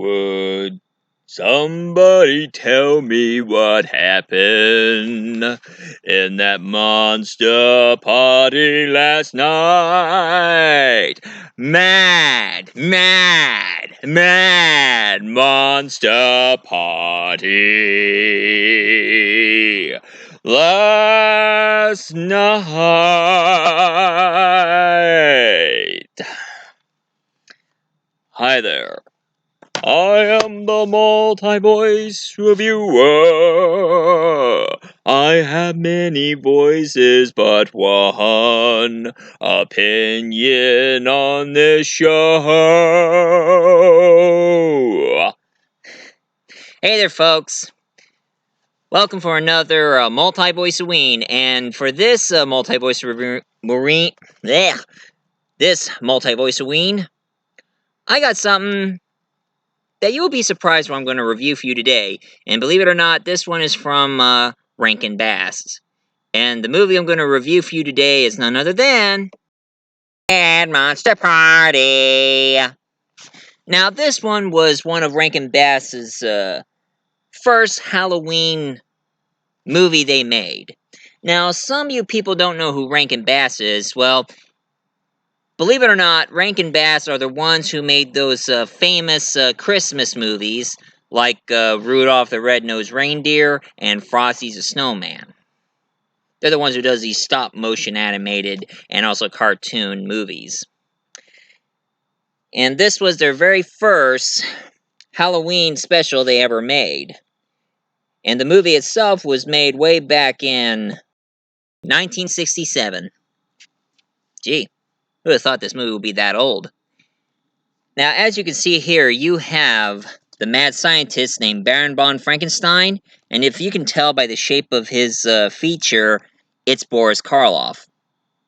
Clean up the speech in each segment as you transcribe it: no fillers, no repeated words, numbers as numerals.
Would somebody tell me what happened in that monster party last night? Mad monster party last night. Hi there. I am the multi-voice reviewer. I have many voices but one opinion on this show. Hey there, folks. Welcome for another Multi-Voice-Oween, and for this Multi-Voice-Oween, I got something that you'll be surprised what I'm going to review for you today. And believe it or not, this one is from Rankin-Bass. And the movie I'm going to review for you today is none other than Mad Monster Party. Now, this one was one of Rankin-Bass's first Halloween movie they made. Now, some of you people don't know who Rankin-Bass is. Well, believe it or not, Rankin-Bass are the ones who made those famous Christmas movies like Rudolph the Red-Nosed Reindeer and Frosty's a Snowman. They're the ones who does these stop-motion animated and also cartoon movies. And this was their very first Halloween special they ever made. And the movie itself was made way back in 1967. Gee. Who would have thought this movie would be that old? Now, as you can see here, you have the mad scientist named Baron von Frankenstein, and if you can tell by the shape of his feature, it's Boris Karloff.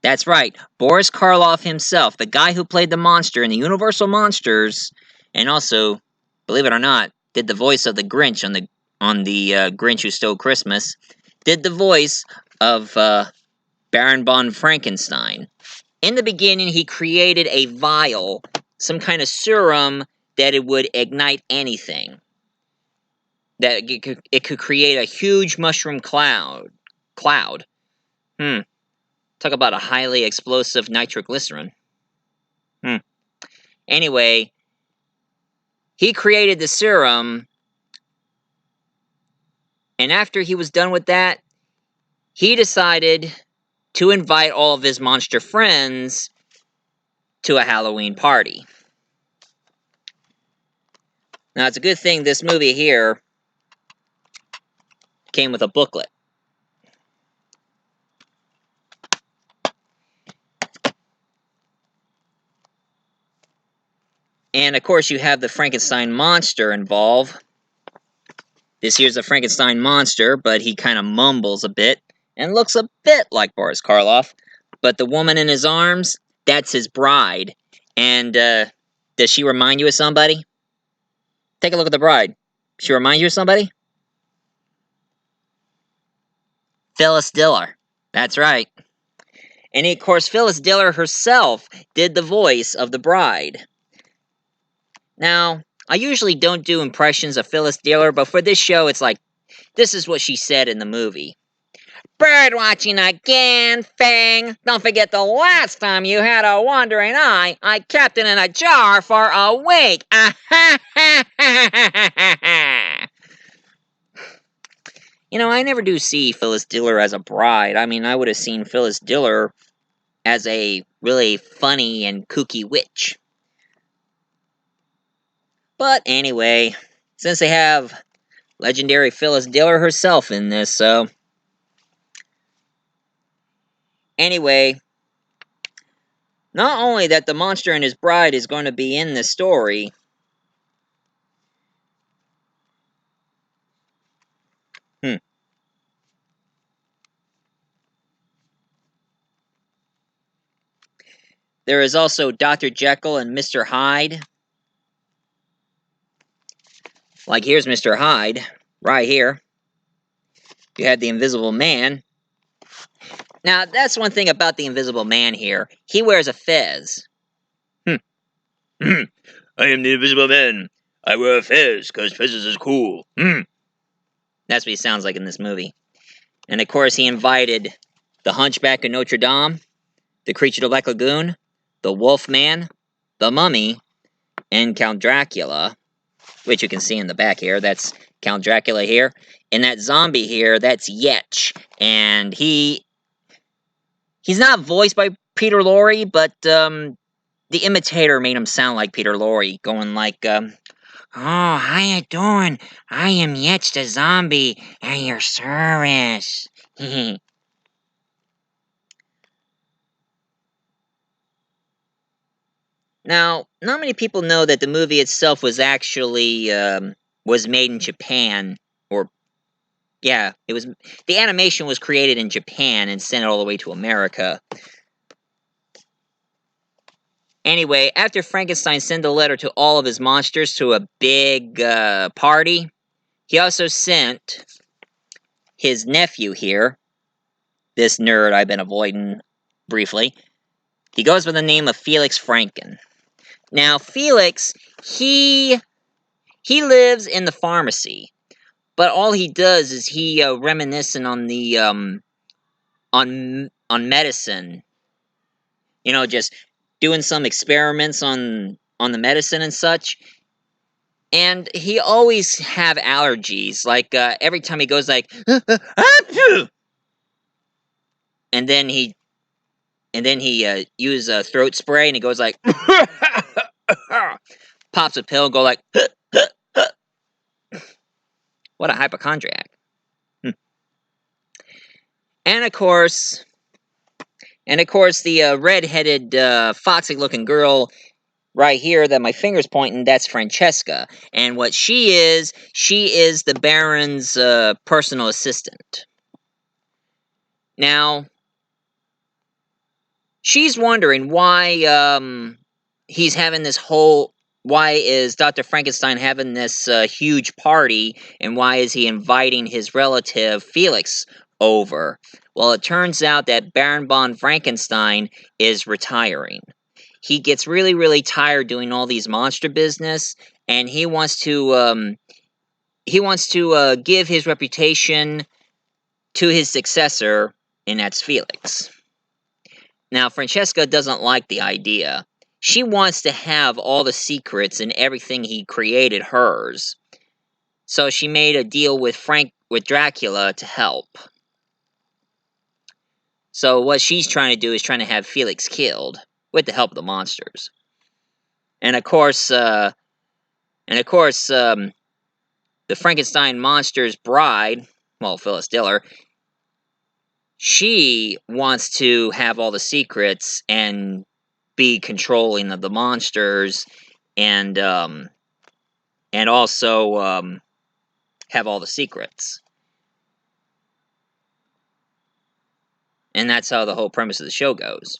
That's right, Boris Karloff himself, the guy who played the monster in the Universal Monsters, and also, believe it or not, did the voice of the Grinch on the Grinch Who Stole Christmas, did the voice of Baron von Frankenstein. In the beginning, he created a vial, some kind of serum that it would ignite anything. That it could create a huge mushroom cloud. Talk about a highly explosive nitroglycerin. Anyway, he created the serum, and after he was done with that, he decided to invite all of his monster friends to a Halloween party. Now, it's a good thing this movie here came with a booklet. And, of course, you have the Frankenstein monster involved. This here's the Frankenstein monster, but he kind of mumbles a bit and looks a bit like Boris Karloff. But the woman in his arms, that's his bride. And, does she remind you of somebody? Take a look at the bride. She remind you of somebody? Phyllis Diller. That's right. And, of course, Phyllis Diller herself did the voice of the bride. Now, I usually don't do impressions of Phyllis Diller, but for this show, it's like, this is what she said in the movie. Bird watching again, Fang. Don't forget the last time you had a wandering eye, I kept it in a jar for a week. You know, I never do see Phyllis Diller as a bride. I mean, I would have seen Phyllis Diller as a really funny and kooky witch. But anyway, since they have legendary Phyllis Diller herself in this, so... Anyway, not only that the monster and his bride is going to be in the story, there is also Dr. Jekyll and Mr. Hyde. Like, here's Mr. Hyde, right here. You have the Invisible Man. Now, that's one thing about the Invisible Man here. He wears a fez. I am the Invisible Man. I wear a fez, cause fezzes is cool. That's what he sounds like in this movie. And of course, he invited the Hunchback of Notre Dame, the Creature of the Black Lagoon, the Wolfman, the Mummy, and Count Dracula, which you can see in the back here. That's Count Dracula here. And that zombie here, that's Yetch. And he's not voiced by Peter Lorre, but the imitator made him sound like Peter Lorre, going like, "Oh, how you doing? I am Yetch the zombie, at your service." Now, not many people know that the movie itself was actually was made in Japan, or yeah, it was. The animation was created in Japan and sent all the way to America. Anyway, after Frankenstein sent a letter to all of his monsters to a big party, he also sent his nephew here, this nerd I've been avoiding briefly. He goes by the name of Felix Franken. Now, Felix, he lives in the pharmacy, but all he does is he reminiscing on the on medicine. You know, just doing some experiments on the medicine and such. And he always have allergies. Like every time he goes like, and then he use a throat spray and he goes like, pops a pill, and go like, what a hypochondriac. And of course, the red-headed, foxy-looking girl right here that my finger's pointing, that's Francesca. And what she is the Baron's personal assistant. Now, she's wondering why he's having this whole... Why is Dr. Frankenstein having this huge party, and why is he inviting his relative Felix over? Well, it turns out that Baron von Frankenstein is retiring. He gets really, really tired doing all these monster business, and he wants to give his reputation to his successor, and that's Felix. Now, Francesca doesn't like the idea. She wants to have all the secrets and everything he created hers. So she made a deal with Dracula to help. So what she's trying to do is trying to have Felix killed with the help of the monsters. And of course, the Frankenstein monster's bride, well, Phyllis Diller, she wants to have all the secrets and be controlling of the monsters, and also have all the secrets. And that's how the whole premise of the show goes.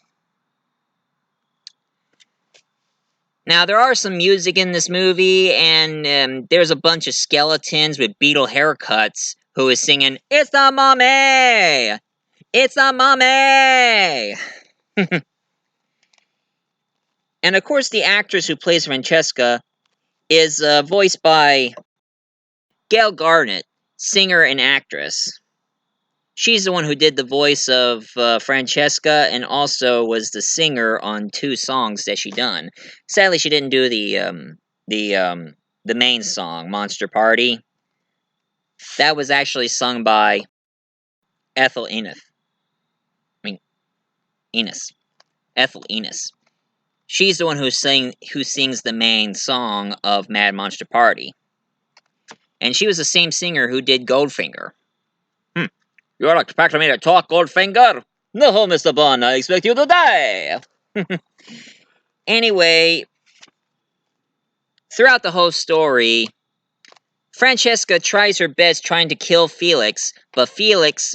Now, there are some music in this movie, and there's a bunch of skeletons with Beatle haircuts who is singing, "It's the Mummy! It's the Mummy!" And of course, the actress who plays Francesca is voiced by Gail Garnett, singer and actress. She's the one who did the voice of Francesca, and also was the singer on 2 songs that she done. Sadly, she didn't do the main song, "Monster Party." That was actually sung by Ethel Ennis. Ethel Ennis. She's the one who sings the main song of Mad Monster Party. And she was the same singer who did Goldfinger. You're expecting me to talk, Goldfinger? No, Mr. Bond, I expect you to die! Anyway, throughout the whole story, Francesca tries her best trying to kill Felix, but Felix,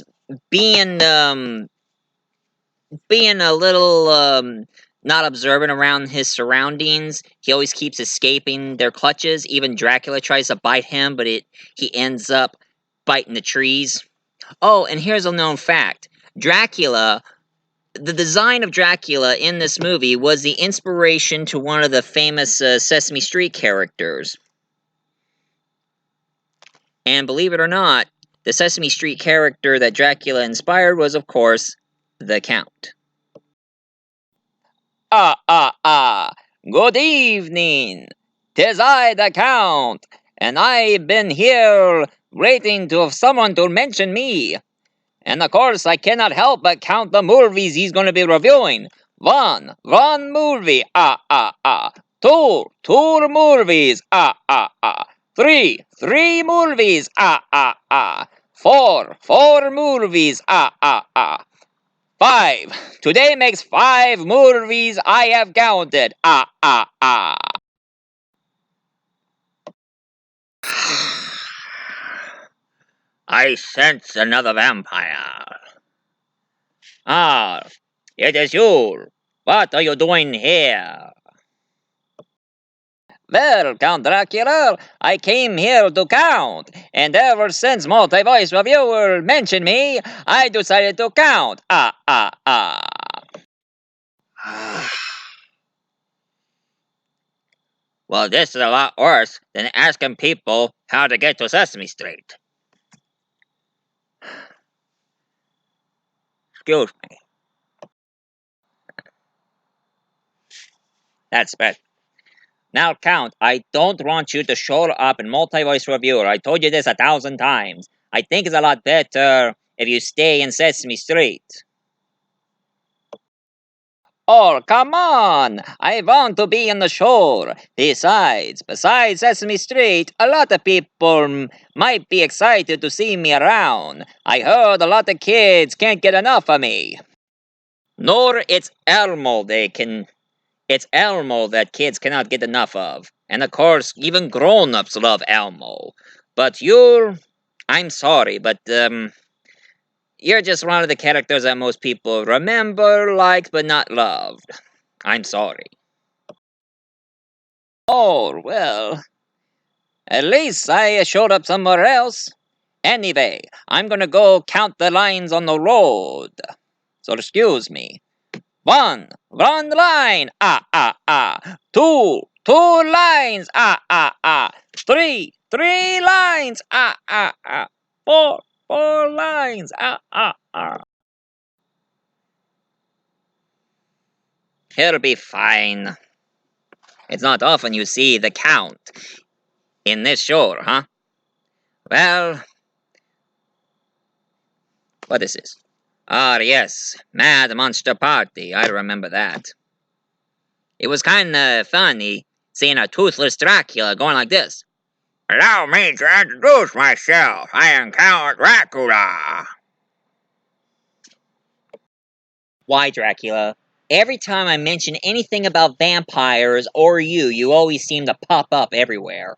being a little not observant around his surroundings, he always keeps escaping their clutches. Even Dracula tries to bite him, but he ends up biting the trees. Oh, and here's a known fact. The design of Dracula in this movie was the inspiration to one of the famous Sesame Street characters. And believe it or not, the Sesame Street character that Dracula inspired was, of course, the Count. Good evening. 'Tis I, the Count, and I've been here waiting to have someone to mention me. And of course, I cannot help but count the movies he's going to be reviewing. One movie, two movies, three movies, four movies, five. Today makes 5 movies I have counted, I sense another vampire. Ah, it is you. What are you doing here? Well, Count Dracula, I came here to count, and ever since Multi-Voice Reviewer mentioned me, I decided to count. Well, this is a lot worse than asking people how to get to Sesame Street. Excuse me. That's better. Now, Count, I don't want you to show up in Multi-Voice Reviewer. I told you this 1,000 times. I think it's a lot better if you stay in Sesame Street. Oh, come on! I want to be in the show. Besides Sesame Street, a lot of people might be excited to see me around. I heard a lot of kids can't get enough of me. Nor it's Elmo It's Elmo that kids cannot get enough of. And of course, even grown-ups love Elmo. But I'm sorry, but you're just one of the characters that most people remember, liked, but not loved. I'm sorry. Oh, well, at least I showed up somewhere else. Anyway, I'm gonna go count the lines on the road. So excuse me. One line, two lines, three lines, four lines, He'll be fine. It's not often you see the Count in this show, huh? Well, what is this? Ah, yes, Mad Monster Party, I remember that. It was kinda funny seeing a toothless Dracula going like this. Allow me to introduce myself. I am Count Dracula. Why, Dracula? Every time I mention anything about vampires or you always seem to pop up everywhere.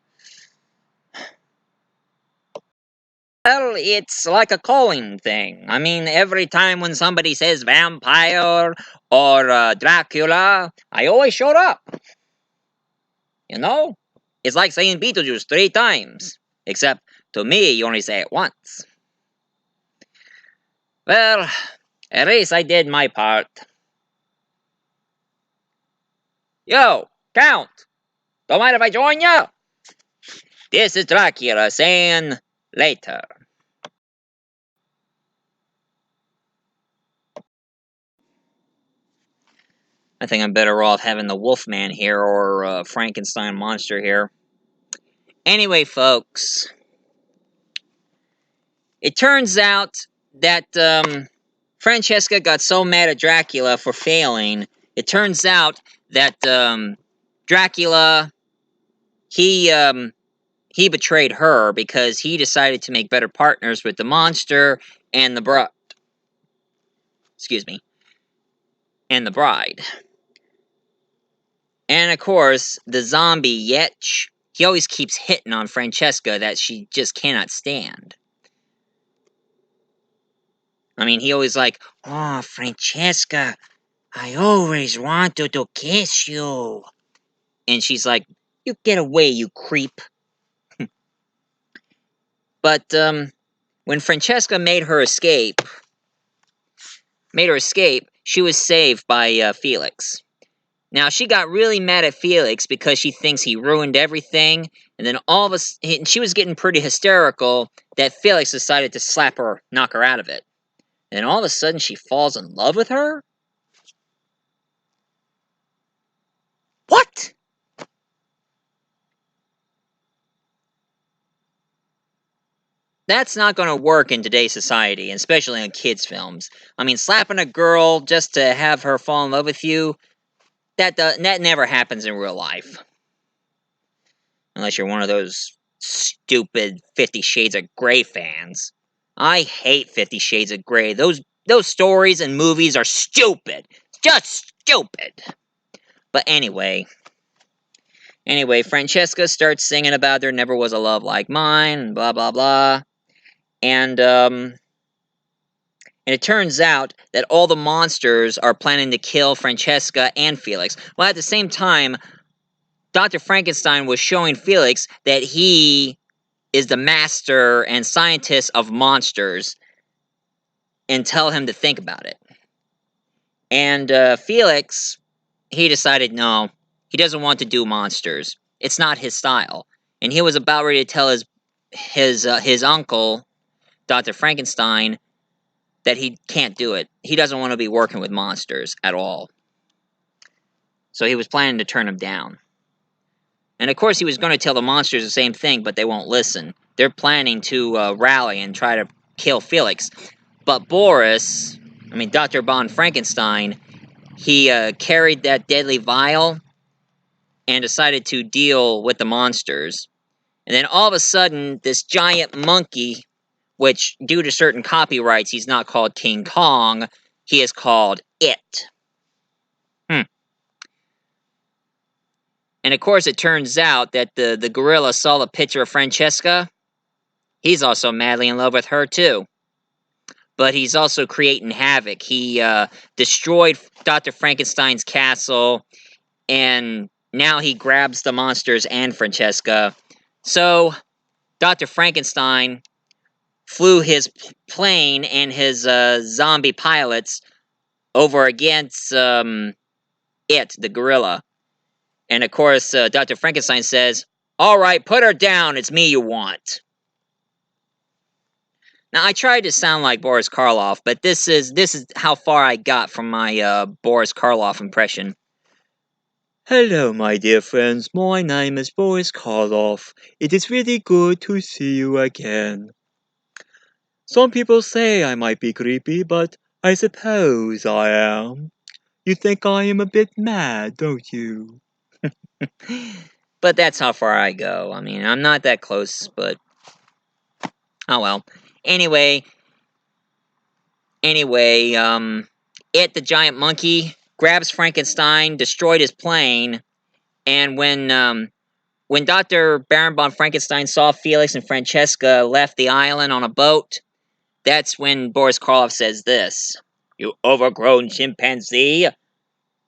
Well, it's like a calling thing. I mean, every time when somebody says vampire or Dracula, I always show up. You know? It's like saying Beetlejuice 3 times. Except, to me, you only say it once. Well, at least I did my part. Yo, Count! Don't mind if I join you? This is Dracula saying later. I think I'm better off having the Wolfman here or Frankenstein monster here. Anyway, folks, it turns out that Francesca got so mad at Dracula for failing. It turns out that Dracula, he betrayed her because he decided to make better partners with the monster and the bride. Excuse me. And the bride. And of course, the zombie Yetch, he always keeps hitting on Francesca that she just cannot stand. I mean, he always like, oh, Francesca, I always wanted to kiss you. And she's like, you get away, you creep. But, when Francesca made her escape, she was saved by, Felix. Now, she got really mad at Felix because she thinks he ruined everything, and then she was getting pretty hysterical that Felix decided to slap her, knock her out of it. And all of a sudden, she falls in love with her? What? That's not going to work in today's society, especially in kids' films. I mean, slapping a girl just to have her fall in love with you, that never happens in real life. Unless you're one of those stupid 50 Shades of Grey fans. I hate 50 Shades of Grey. Those stories and movies are stupid. Just stupid. But anyway, Francesca starts singing about there never was a love like mine, and blah blah blah. And it turns out that all the monsters are planning to kill Francesca and Felix. Well, at the same time, Dr. Frankenstein was showing Felix that he is the master and scientist of monsters and tell him to think about it. And Felix, he decided no, he doesn't want to do monsters. It's not his style. And he was about ready to tell his uncle, Dr. Frankenstein, that he can't do it. He doesn't want to be working with monsters at all. So he was planning to turn him down. And of course he was going to tell the monsters the same thing, but they won't listen. They're planning to rally and try to kill Felix. But Dr. Von Frankenstein, he carried that deadly vial and decided to deal with the monsters. And then all of a sudden, this giant monkey, which due to certain copyrights, he's not called King Kong, he is called It. And of course, it turns out that the gorilla saw the picture of Francesca. He's also madly in love with her, too. But he's also creating havoc. He destroyed Dr. Frankenstein's castle, and now he grabs the monsters and Francesca. So, Dr. Frankenstein flew his plane and his zombie pilots over against It, the gorilla. And of course, Dr. Frankenstein says, "All right, put her down. It's me you want." Now, I tried to sound like Boris Karloff, but this is how far I got from my Boris Karloff impression. Hello, my dear friends. My name is Boris Karloff. It is really good to see you again. Some people say I might be creepy, but I suppose I am. You think I am a bit mad, don't you? But that's how far I go. I mean, I'm not that close, but oh well. Anyway, It, the giant monkey, grabs Frankenstein, destroyed his plane, and when Dr. Baron von Frankenstein saw Felix and Francesca left the island on a boat, that's when Boris Karloff says this: "You overgrown chimpanzee,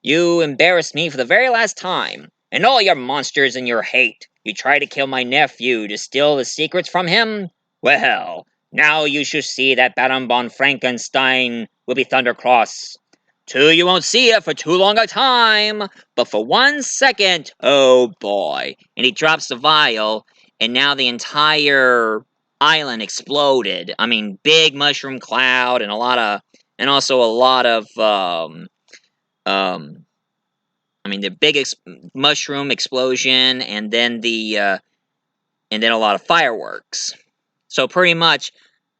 you embarrassed me for the very last time, and all your monsters and your hate. You tried to kill my nephew to steal the secrets from him? Well, now you should see that Baron von Frankenstein will be Thundercross. Two, you won't see it for too long a time, but for 1 second, oh boy." And he drops the vial, and now the entire island exploded. I mean, big mushroom cloud and also a lot of the big mushroom explosion, and then a lot of fireworks. So pretty much,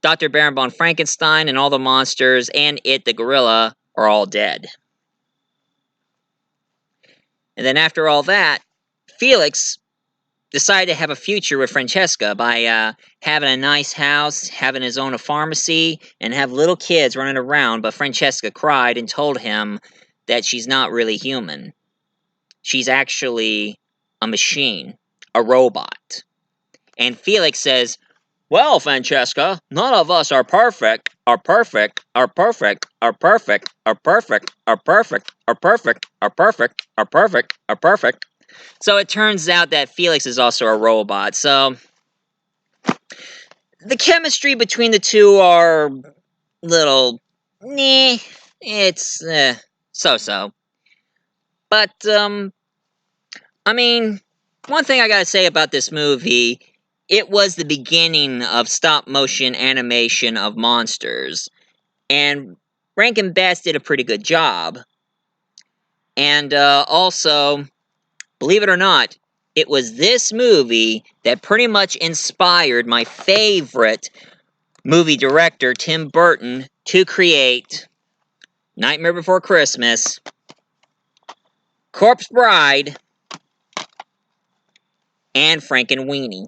Dr. Baron von Frankenstein and all the monsters and It, the gorilla, are all dead. And then after all that, Felix decided to have a future with Francesca by having a nice house, having his own pharmacy, and have little kids running around. But Francesca cried and told him that she's not really human. She's actually a machine, a robot. And Felix says, "Well, Francesca, none of us are perfect, are perfect, are perfect, are perfect, are perfect, are perfect, are perfect, are perfect, are perfect, are perfect." So it turns out that Felix is also a robot. So the chemistry between the two are little, it's so-so. But, I mean, one thing I gotta say about this movie, it was the beginning of stop-motion animation of monsters. And Rankin-Bass did a pretty good job. And, also, believe it or not, it was this movie that pretty much inspired my favorite movie director, Tim Burton, to create Nightmare Before Christmas, Corpse Bride, and Frankenweenie.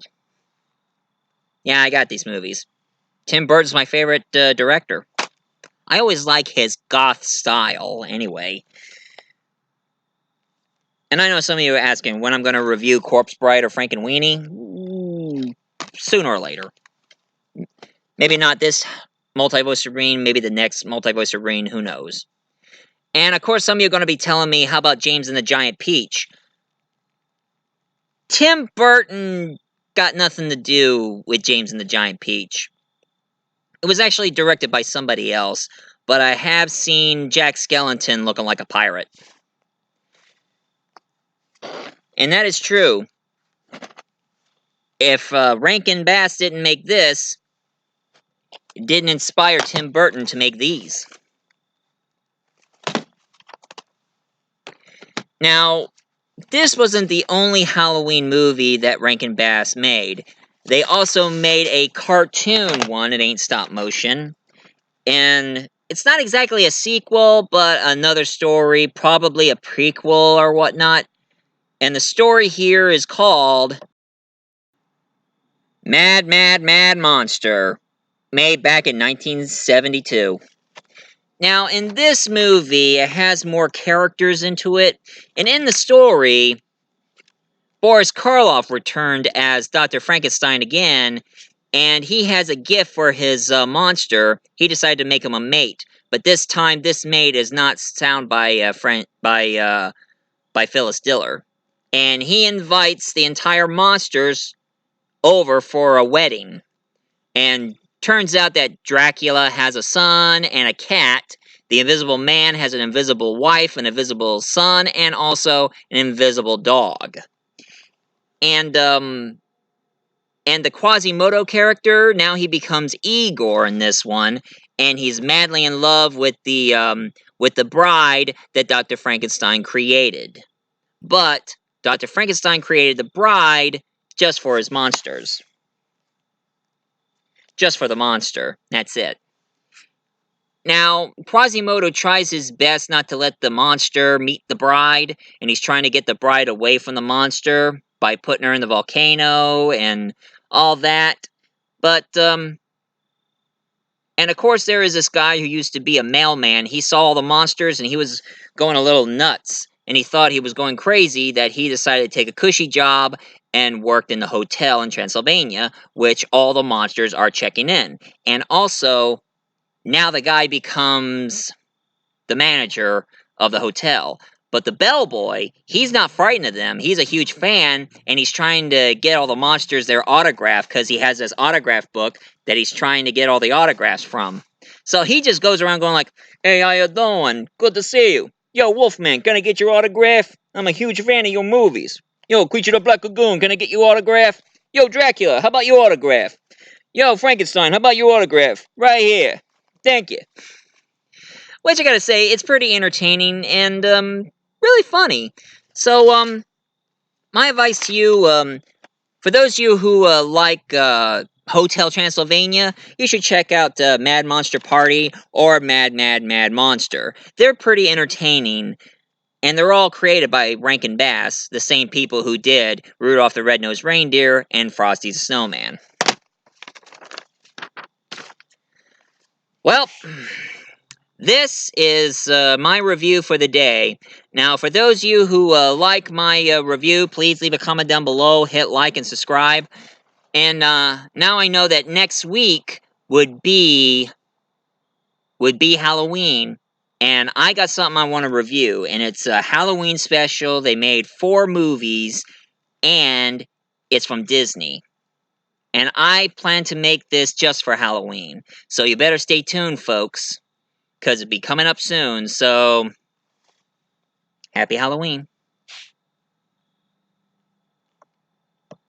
Yeah, I got these movies. Tim Burton's my favorite director. I always like his goth style, anyway. And I know some of you are asking when I'm going to review Corpse Bride or Frankenweenie. Sooner or later. Maybe not this Multi-Voice-Oween, maybe the next Multi-Voice-Oween, who knows. And of course, some of you are going to be telling me, how about James and the Giant Peach? Tim Burton got nothing to do with James and the Giant Peach. It was actually directed by somebody else, but I have seen Jack Skellington looking like a pirate. And that is true. If Rankin-Bass didn't make this, it didn't inspire Tim Burton to make these. Now, this wasn't the only Halloween movie that Rankin-Bass made. They also made a cartoon one, it ain't stop motion. And it's not exactly a sequel, but another story, probably a prequel or whatnot. And the story here is called Mad, Mad, Mad Monster, made back in 1972. Now, in this movie, it has more characters into it, and in the story, Boris Karloff returned as Dr. Frankenstein again, and he has a gift for his monster. He decided to make him a mate, but this time, this mate is not sound by Phyllis Diller, and he invites the entire monsters over for a wedding, and turns out that Dracula has a son and a cat. The Invisible Man has an invisible wife, an invisible son, and also an invisible dog. And the Quasimodo character, now he becomes Igor in this one, and he's madly in love with the bride that Dr. Frankenstein created. But Dr. Frankenstein created the bride just for his monsters. Just for the monster. That's it. Now, Quasimodo tries his best not to let the monster meet the bride, and he's trying to get the bride away from the monster by putting her in the volcano and all that. But, and of course there is this guy who used to be a mailman. He saw all the monsters and he was going a little nuts. And he thought he was going crazy that he decided to take a cushy job and worked in the hotel in Transylvania, which all the monsters are checking in. And also, now the guy becomes the manager of the hotel. But the bellboy, he's not frightened of them. He's a huge fan, and he's trying to get all the monsters their autograph because he has this autograph book that he's trying to get all the autographs from. So he just goes around going like, "Hey, how you doing? Good to see you. Yo, Wolfman, can I get your autograph? I'm a huge fan of your movies. Yo, Creature of the Black Lagoon, can I get your autograph? Yo, Dracula, how about your autograph? Yo, Frankenstein, how about your autograph? Right here. Thank you." Which I gotta say, it's pretty entertaining and really funny. So my advice to you, for those of you who like Hotel Transylvania, you should check out Mad Monster Party or Mad Mad Mad Monster. They're pretty entertaining, and they're all created by Rankin-Bass, the same people who did Rudolph the Red-Nosed Reindeer and Frosty the Snowman. Well, this is my review for the day. Now, for those of you who like my review, please leave a comment down below, hit like and subscribe. And now I know that next week would be Halloween, and I got something I want to review, and it's a Halloween special. They made 4 movies, and it's from Disney. And I plan to make this just for Halloween. So you better stay tuned, folks, because it'll be coming up soon. So Happy Halloween.